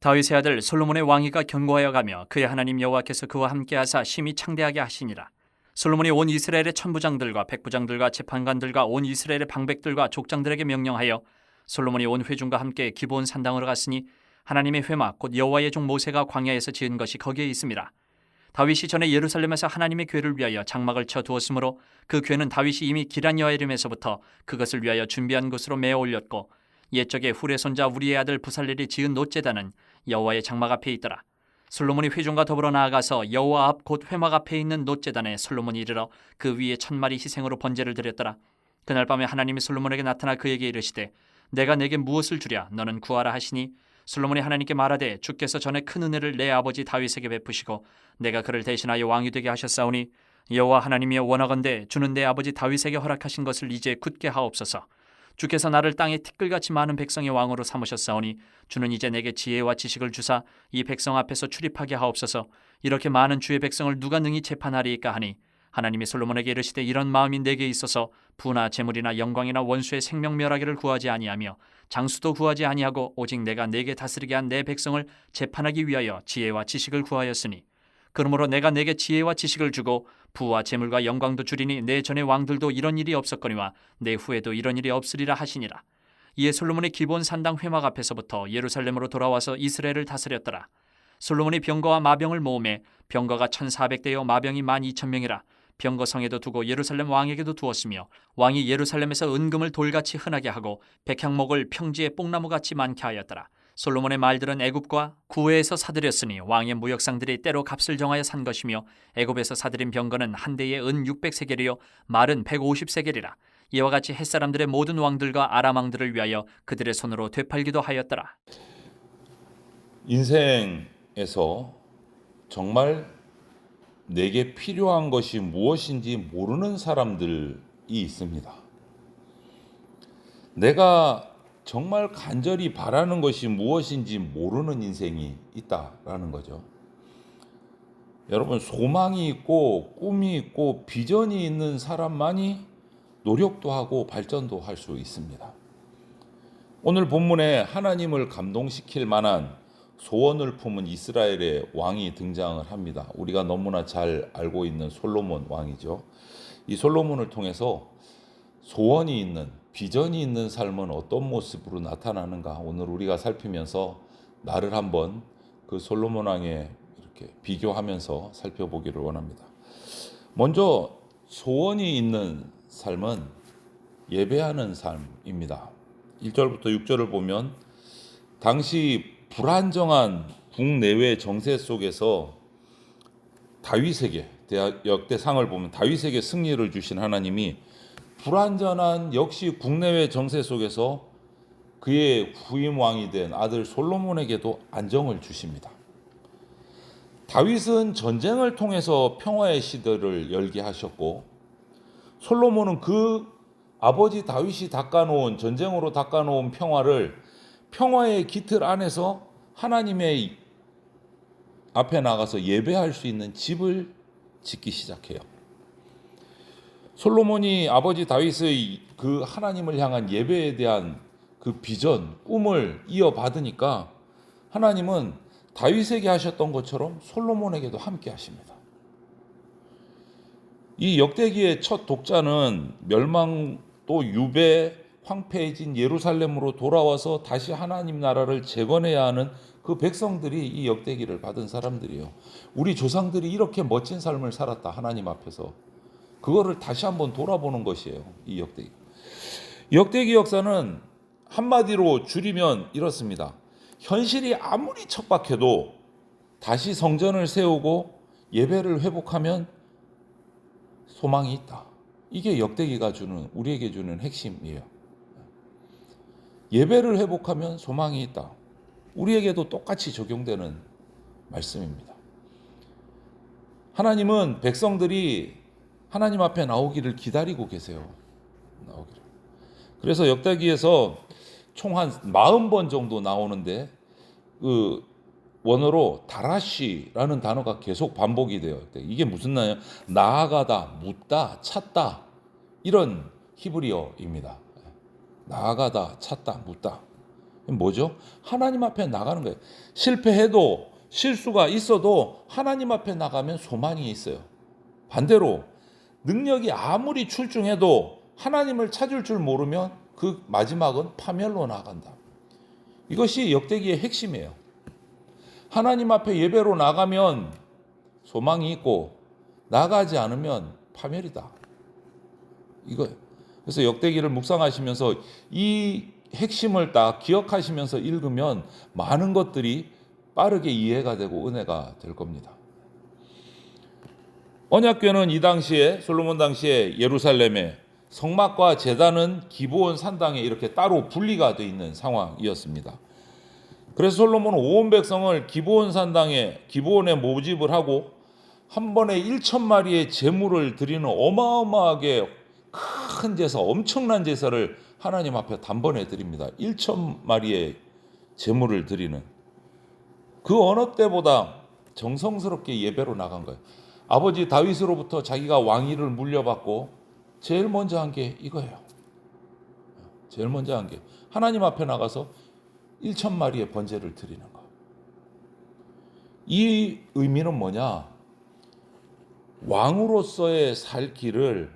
다윗의 아들 솔로몬의 왕위가 견고하여 가며 그의 하나님 여호와께서 그와 함께하사 심히 창대하게 하시니라. 솔로몬이 온 이스라엘의 천부장들과 백부장들과 재판관들과 온 이스라엘의 방백들과 족장들에게 명령하여 솔로몬이 온 회중과 함께 기브온 산당으로 갔으니 하나님의 회막 곧 여호와의 종 모세가 광야에서 지은 것이 거기에 있습니다. 다윗이 전에 예루살렘에서 하나님의 궤를 위하여 장막을 쳐 두었으므로 그 궤는 다윗이 이미 기럇여아림에서부터 그것을 위하여 준비한 곳으로 메어 올렸고 옛적에 훌의 손자 우리의 아들 부살렐이 지은 놋제단은 여호와의 장막 앞에 있더라. 솔로몬이 회중과 더불어 나아가서 여호와 앞 곧 회막 앞에 있는 놋제단에 솔로몬이 이르러 그 위에 1000마리 희생으로 번제를 드렸더라. 그날 밤에 하나님이 솔로몬에게 나타나 그에게 이르시되 내가 내게 무엇을 주랴 너는 구하라 하시니 솔로몬이 하나님께 말하되 주께서 전에 큰 은혜를 내 아버지 다윗에게 베푸시고 내가 그를 대신하여 왕이 되게 하셨사오니 여호와 하나님이여 원하건대 주는 내 아버지 다윗에게 허락하신 것을 이제 굳게 하옵소서. 주께서 나를 땅에 티끌같이 많은 백성의 왕으로 삼으셨사오니 주는 이제 내게 지혜와 지식을 주사 이 백성 앞에서 출입하게 하옵소서. 이렇게 많은 주의 백성을 누가 능히 재판하리이까 하니 하나님이 솔로몬에게 이르시되 이런 마음이 내게 있어서 부나 재물이나 영광이나 원수의 생명 멸하기를 구하지 아니하며 장수도 구하지 아니하고 오직 내가 내게 다스리게 한 내 백성을 재판하기 위하여 지혜와 지식을 구하였으니 그러므로 내가 내게 지혜와 지식을 주고 부와 재물과 영광도 주리니 내 전의 왕들도 이런 일이 없었거니와 내 후에도 이런 일이 없으리라 하시니라. 이에 솔로몬이 기브온 산당 회막 앞에서부터 예루살렘으로 돌아와서 이스라엘을 다스렸더라. 솔로몬이 병거와 마병을 모으매 병거가 1400대요 마병이 12,000명이라. 병거 성에도 두고 예루살렘 왕에게도 두었으며 왕이 예루살렘에서 은금을 돌같이 흔하게 하고 백향목을 평지에 뽕나무같이 많게 하였더라. 솔로몬의 말들은 애굽과 구외에서 사들였으니 왕의 무역상들이 때로 값을 정하여 산 것이며 애굽에서 사들인 병거는 한 대에 은 600세겔이요 말은 150세겔이라. 이와 같이 햇사람들의 모든 왕들과 아람 왕들을 위하여 그들의 손으로 되팔기도 하였더라. 인생에서 정말 내게 필요한 것이 무엇인지 모르는 사람들이 있습니다. 내가 정말 간절히 바라는 것이 무엇인지 모르는 인생이 있다라는 거죠. 여러분, 소망이 있고 꿈이 있고 비전이 있는 사람만이 노력도 하고 발전도 할 수 있습니다. 오늘 본문에 하나님을 감동시킬 만한 소원을 품은 이스라엘의 왕이 등장을 합니다. 우리가 너무나 잘 알고 있는 솔로몬 왕이죠. 이 솔로몬을 통해서 소원이 있는, 비전이 있는 삶은 어떤 모습으로 나타나는가 오늘 우리가 살피면서 나를 한번 그 솔로몬 왕에 이렇게 비교하면서 살펴보기를 원합니다. 먼저 소원이 있는 삶은 예배하는 삶입니다. 1절부터 6절을 보면 당시 불안정한 국내외 정세 속에서 다윗에게 역대상을 보면 다윗에게 승리를 주신 하나님이 불안전한 역시 국내외 정세 속에서 그의 후임 왕이 된 아들 솔로몬에게도 안정을 주십니다. 다윗은 전쟁을 통해서 평화의 시대를 열게 하셨고 솔로몬은 그 아버지 다윗이 전쟁으로 닦아놓은 평화의 깃틀 안에서 하나님의 앞에 나가서 예배할 수 있는 집을 짓기 시작해요. 솔로몬이 아버지 다윗의 그 하나님을 향한 예배에 대한 그 비전, 꿈을 이어받으니까 하나님은 다윗에게 하셨던 것처럼 솔로몬에게도 함께 하십니다. 이 역대기의 첫 독자는 멸망 또 유배 황폐해진 예루살렘으로 돌아와서 다시 하나님 나라를 재건해야 하는 그 백성들이 이 역대기를 받은 사람들이에요. 우리 조상들이 이렇게 멋진 삶을 살았다 하나님 앞에서 그거를 다시 한번 돌아보는 것이에요. 이 역대기. 역대기 역사는 한마디로 줄이면 이렇습니다. 현실이 아무리 척박해도 다시 성전을 세우고 예배를 회복하면 소망이 있다. 이게 역대기가 우리에게 주는 핵심이에요. 예배를 회복하면 소망이 있다. 우리에게도 똑같이 적용되는 말씀입니다. 하나님은 백성들이 하나님 앞에 나오기를 기다리고 계세요. 그래서 역대기에서 총 한 40번 정도 나오는데 그 원어로 다라시라는 단어가 계속 반복이 돼요. 이게 무슨 말이냐? 나아가다, 묻다, 찾다 이런 히브리어입니다. 나아가다, 찾다, 묻다 뭐죠? 하나님 앞에 나가는 거예요. 실패해도 실수가 있어도 하나님 앞에 나가면 소망이 있어요. 반대로 능력이 아무리 출중해도 하나님을 찾을 줄 모르면 그 마지막은 파멸로 나간다. 이것이 역대기의 핵심이에요. 하나님 앞에 예배로 나가면 소망이 있고 나가지 않으면 파멸이다. 이거예요. 그래서 역대기를 묵상하시면서 이 핵심을 딱 기억하시면서 읽으면 많은 것들이 빠르게 이해가 되고 은혜가 될 겁니다. 언약궤는 이 당시에 솔로몬 당시에 예루살렘에 성막과 제단은 기브온 산당에 이렇게 따로 분리가 되어 있는 상황이었습니다. 그래서 솔로몬은 온 백성을 기브온 산당에 기브온에 모집을 하고 한 번에 1,000마리의 제물을 드리는 어마어마하게 큰 제사, 엄청난 제사를 하나님 앞에 단번에 드립니다. 1,000마리의 제물을 드리는 그 어느 때보다 정성스럽게 예배로 나간 거예요. 아버지 다윗으로부터 자기가 왕위를 물려받고 제일 먼저 한 게 이거예요. 제일 먼저 한 게 하나님 앞에 나가서 1,000마리의 번제를 드리는 거. 이 의미는 뭐냐? 왕으로서의 살 길을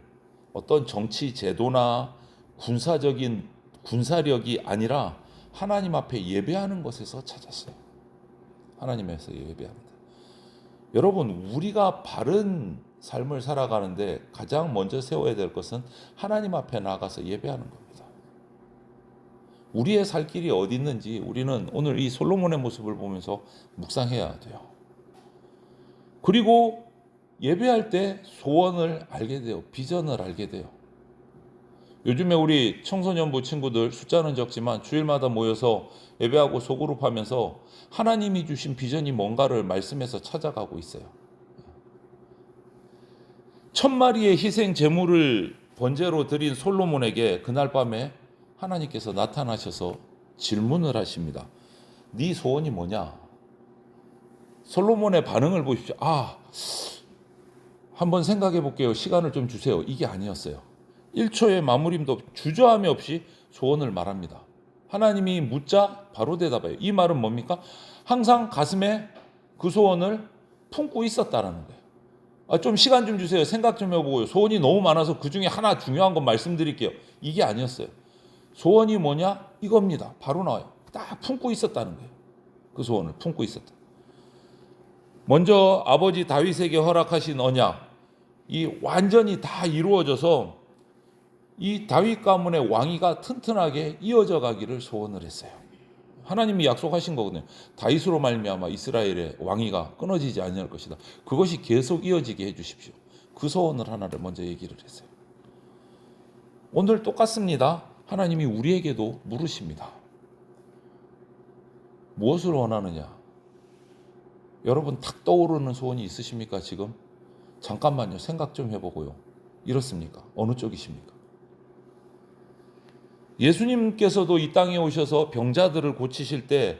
어떤 정치 제도나 군사력이 아니라 하나님 앞에 예배하는 것에서 찾았어요. 하나님에서 예배합니다. 여러분, 우리가 바른 삶을 살아가는데 가장 먼저 세워야 될 것은 하나님 앞에 나가서 예배하는 겁니다. 우리의 살 길이 어디 있는지 우리는 오늘 이 솔로몬의 모습을 보면서 묵상해야 돼요. 그리고 예배할 때 소원을 알게 돼요. 비전을 알게 돼요. 요즘에 우리 청소년부 친구들 숫자는 적지만 주일마다 모여서 예배하고 소그룹 하면서 하나님이 주신 비전이 뭔가를 말씀해서 찾아가고 있어요. 1,000마리의 희생 제물을 번제로 드린 솔로몬에게 그날 밤에 하나님께서 나타나셔서 질문을 하십니다. 네 소원이 뭐냐? 솔로몬의 반응을 보십시오. 한번 생각해 볼게요. 시간을 좀 주세요. 이게 아니었어요. 1초의 마무림도 주저함이 없이 소원을 말합니다. 하나님이 묻자 바로 대답해요. 이 말은 뭡니까? 항상 가슴에 그 소원을 품고 있었다라는 거예요. 좀 시간 좀 주세요. 생각 좀 해보고요. 소원이 너무 많아서 그 중에 하나 중요한 건 말씀드릴게요. 이게 아니었어요. 소원이 뭐냐? 이겁니다. 바로 나와요. 딱 품고 있었다는 거예요. 그 소원을 품고 있었다. 먼저 아버지 다윗에게 허락하신 언약, 이 완전히 다 이루어져서 이 다윗 가문의 왕위가 튼튼하게 이어져 가기를 소원을 했어요. 하나님이 약속하신 거거든요. 다윗으로 말미암아 이스라엘의 왕위가 끊어지지 아니할 것이다. 그것이 계속 이어지게 해주십시오. 그 소원을 하나를 먼저 얘기를 했어요. 오늘 똑같습니다. 하나님이 우리에게도 물으십니다. 무엇을 원하느냐? 여러분 탁 떠오르는 소원이 있으십니까 지금? 잠깐만요. 생각 좀 해보고요. 이렇습니까? 어느 쪽이십니까? 예수님께서도 이 땅에 오셔서 병자들을 고치실 때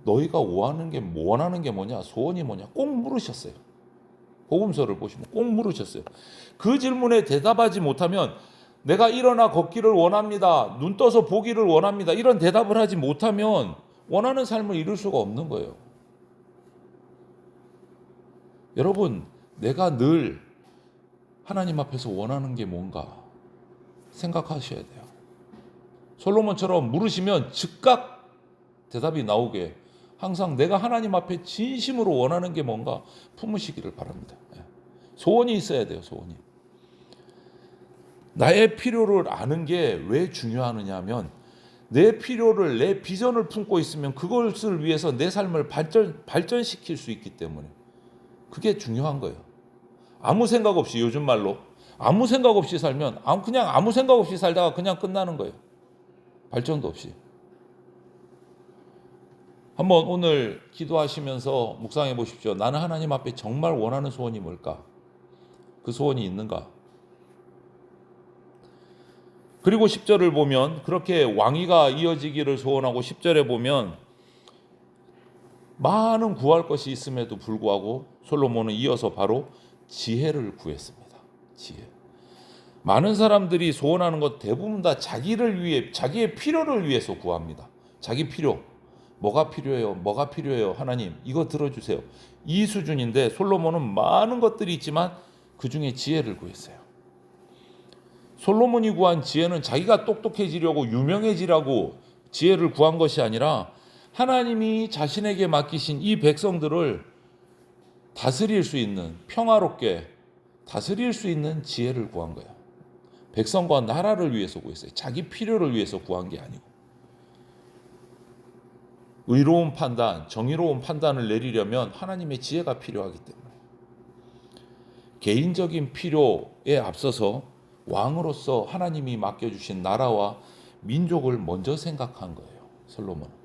너희가 원하는 게 뭐냐? 소원이 뭐냐? 꼭 물으셨어요. 복음서를 보시면 꼭 물으셨어요. 그 질문에 대답하지 못하면 내가 일어나 걷기를 원합니다. 눈 떠서 보기를 원합니다. 이런 대답을 하지 못하면 원하는 삶을 이룰 수가 없는 거예요. 여러분, 내가 늘 하나님 앞에서 원하는 게 뭔가 생각하셔야 돼요. 솔로몬처럼 물으시면 즉각 대답이 나오게 항상 내가 하나님 앞에 진심으로 원하는 게 뭔가 품으시기를 바랍니다. 소원이 있어야 돼요. 소원이. 나의 필요를 아는 게 왜 중요하느냐 하면 내 필요를, 내 비전을 품고 있으면 그것을 위해서 내 삶을 발전시킬 수 있기 때문에 그게 중요한 거예요. 아무 생각 없이, 요즘 말로 아무 생각 없이 살면 그냥 아무 생각 없이 살다가 그냥 끝나는 거예요. 발전도 없이. 한번 오늘 기도하시면서 묵상해 보십시오. 나는 하나님 앞에 정말 원하는 소원이 뭘까? 그 소원이 있는가? 그리고 10절을 보면 그렇게 왕위가 이어지기를 소원하고 10절에 보면 많은 구할 것이 있음에도 불구하고 솔로몬은 이어서 바로 지혜를 구했습니다. 지혜. 많은 사람들이 소원하는 것 대부분 다 자기를 위해, 자기의 필요를 위해서 구합니다. 자기 필요, 뭐가 필요해요? 뭐가 필요해요? 하나님, 이거 들어주세요. 이 수준인데 솔로몬은 많은 것들이 있지만 그 중에 지혜를 구했어요. 솔로몬이 구한 지혜는 자기가 똑똑해지려고 유명해지라고 지혜를 구한 것이 아니라 하나님이 자신에게 맡기신 이 백성들을 다스릴 수 있는, 평화롭게 다스릴 수 있는 지혜를 구한 거예요. 백성과 나라를 위해서 구했어요. 자기 필요를 위해서 구한 게 아니고. 의로운 판단, 정의로운 판단을 내리려면 하나님의 지혜가 필요하기 때문에 개인적인 필요에 앞서서 왕으로서 하나님이 맡겨주신 나라와 민족을 먼저 생각한 거예요. 솔로몬은.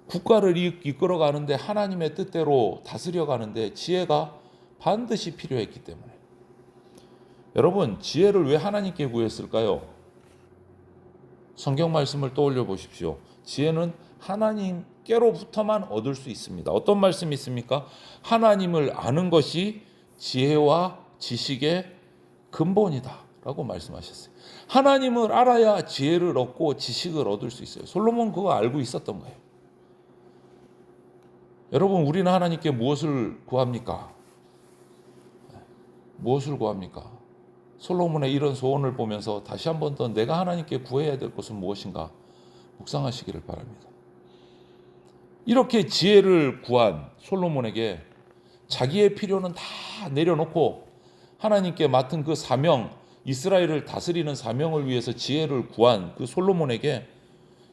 국가를 이끌어가는데 하나님의 뜻대로 다스려가는데 지혜가 반드시 필요했기 때문에. 여러분, 지혜를 왜 하나님께 구했을까요? 성경 말씀을 떠올려 보십시오. 지혜는 하나님께로부터만 얻을 수 있습니다. 어떤 말씀이 있습니까? 하나님을 아는 것이 지혜와 지식의 근본이다 라고 말씀하셨어요. 하나님을 알아야 지혜를 얻고 지식을 얻을 수 있어요. 솔로몬 그거 알고 있었던 거예요. 여러분, 우리는 하나님께 무엇을 구합니까? 무엇을 구합니까? 솔로몬의 이런 소원을 보면서 다시 한 번 더 내가 하나님께 구해야 될 것은 무엇인가 묵상하시기를 바랍니다. 이렇게 지혜를 구한 솔로몬에게 자기의 필요는 다 내려놓고 하나님께 맡은 그 사명, 이스라엘을 다스리는 사명을 위해서 지혜를 구한 그 솔로몬에게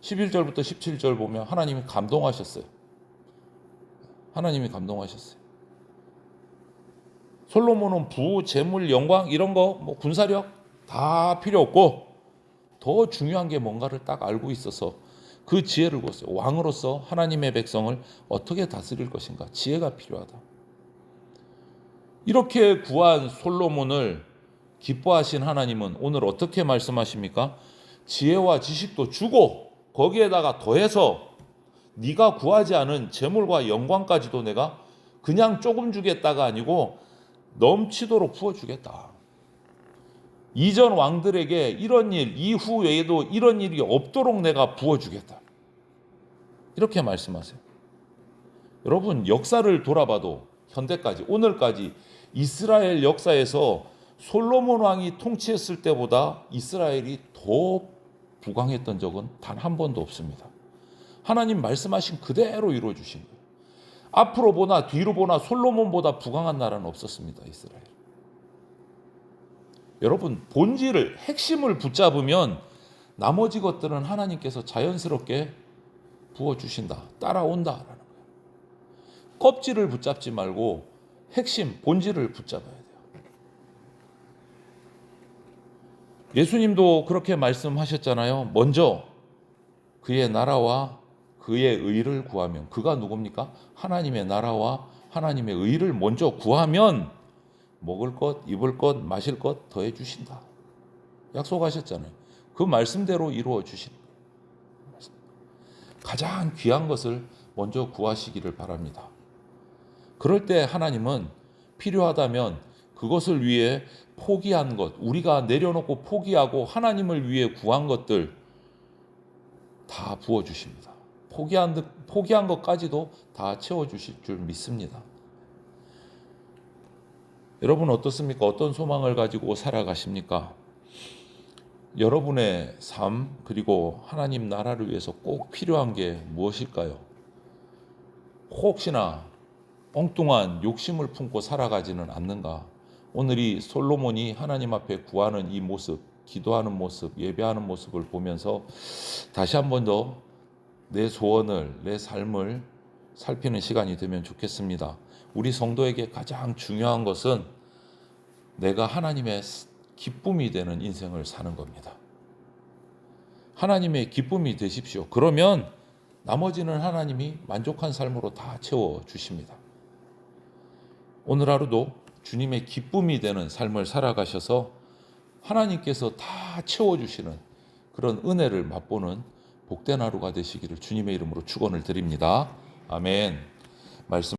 11절부터 17절 보면 하나님이 감동하셨어요. 하나님이 감동하셨어요. 솔로몬은 부, 재물, 영광 이런 거, 군사력 다 필요 없고 더 중요한 게 뭔가를 딱 알고 있어서 그 지혜를 구했어요. 왕으로서 하나님의 백성을 어떻게 다스릴 것인가, 지혜가 필요하다. 이렇게 구한 솔로몬을 기뻐하신 하나님은 오늘 어떻게 말씀하십니까? 지혜와 지식도 주고 거기에다가 더해서 네가 구하지 않은 재물과 영광까지도 내가 그냥 조금 주겠다가 아니고 넘치도록 부어주겠다. 이전 왕들에게 이런 일, 이후 외에도 이런 일이 없도록 내가 부어주겠다. 이렇게 말씀하세요. 여러분, 역사를 돌아봐도 현대까지, 오늘까지 이스라엘 역사에서 솔로몬 왕이 통치했을 때보다 이스라엘이 더 부강했던 적은 단 한 번도 없습니다. 하나님 말씀하신 그대로 이루어 주신 거예요. 앞으로 보나 뒤로 보나 솔로몬보다 부강한 나라는 없었습니다. 이스라엘. 여러분, 본질을, 핵심을 붙잡으면 나머지 것들은 하나님께서 자연스럽게 부어주신다, 따라온다라는 거예요. 껍질을 붙잡지 말고 핵심, 본질을 붙잡아야 돼요. 예수님도 그렇게 말씀하셨잖아요. 먼저 그의 나라와 그의 의를 구하면, 그가 누굽니까? 하나님의 나라와 하나님의 의를 먼저 구하면 먹을 것, 입을 것, 마실 것 더해 주신다. 약속하셨잖아요. 그 말씀대로 이루어 주신다. 가장 귀한 것을 먼저 구하시기를 바랍니다. 그럴 때 하나님은 필요하다면 그것을 위해 포기한 것, 우리가 내려놓고 포기하고 하나님을 위해 구한 것들 다 부어주십니다. 포기한 것까지도 다 채워주실 줄 믿습니다. 여러분 어떻습니까? 어떤 소망을 가지고 살아가십니까? 여러분의 삶 그리고 하나님 나라를 위해서 꼭 필요한 게 무엇일까요? 혹시나 엉뚱한 욕심을 품고 살아가지는 않는가? 오늘 이 솔로몬이 하나님 앞에 구하는 이 모습, 기도하는 모습, 예배하는 모습을 보면서 다시 한 번 더 내 소원을, 내 삶을 살피는 시간이 되면 좋겠습니다. 우리 성도에게 가장 중요한 것은 내가 하나님의 기쁨이 되는 인생을 사는 겁니다. 하나님의 기쁨이 되십시오. 그러면 나머지는 하나님이 만족한 삶으로 다 채워주십니다. 오늘 하루도 주님의 기쁨이 되는 삶을 살아가셔서 하나님께서 다 채워주시는 그런 은혜를 맛보는 복된 하루가 되시기를 주님의 이름으로 축원을 드립니다. 아멘. 말씀